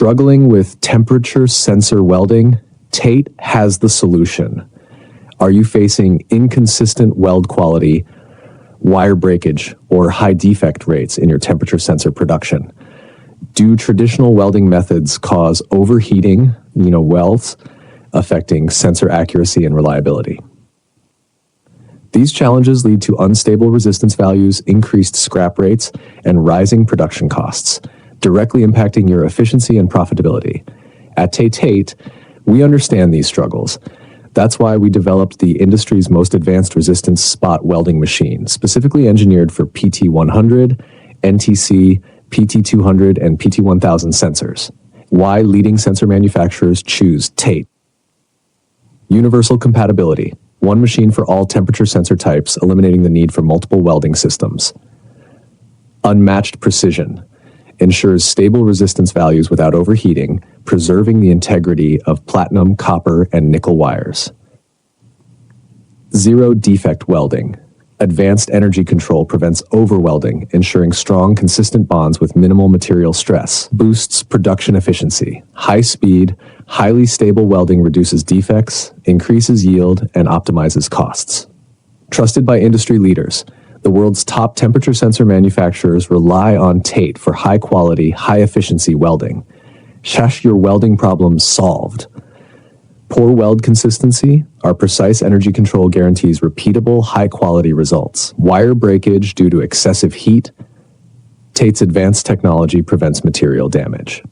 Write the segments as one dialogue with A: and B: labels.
A: Struggling with temperature sensor welding? TATE has the solution. Are you facing inconsistent weld quality, wire breakage, or high defect rates in your temperature sensor production? Do traditional welding methods cause overheating, welds, affecting sensor accuracy and reliability? These challenges lead to unstable resistance values, increased scrap rates, and rising production costs, directly impacting your efficiency and profitability. At TATE, we understand these struggles. That's why we developed the industry's most advanced resistance spot welding machine, specifically engineered for PT100, NTC, PT200, and PT1000 sensors. Why leading sensor manufacturers choose TATE. Universal compatibility. One machine for all temperature sensor types, eliminating the need for multiple welding systems. Unmatched precision. Ensures stable resistance values without overheating, preserving the integrity of platinum, copper, and nickel wires. Zero defect welding. Advanced energy control prevents overwelding, ensuring strong, consistent bonds with minimal material stress. Boosts production efficiency. High speed, highly stable welding reduces defects, increases yield, and optimizes costs. Trusted by industry leaders, the world's top temperature sensor manufacturers rely on TATE for high-quality, high-efficiency welding. Shash your welding problems solved. Poor weld consistency? Our precise energy control guarantees repeatable, high-quality results. Wire breakage due to excessive heat? TATE's advanced technology prevents material damage.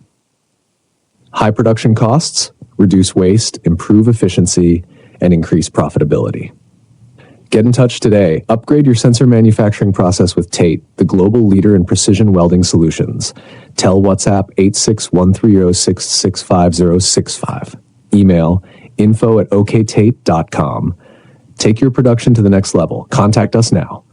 A: High production costs? Reduce waste, improve efficiency, and increase profitability. Get in touch today. Upgrade your sensor manufacturing process with TATE, the global leader in precision welding solutions. Tell WhatsApp 86130665065. Email info@oktate.com. Take your production to the next level. Contact us now.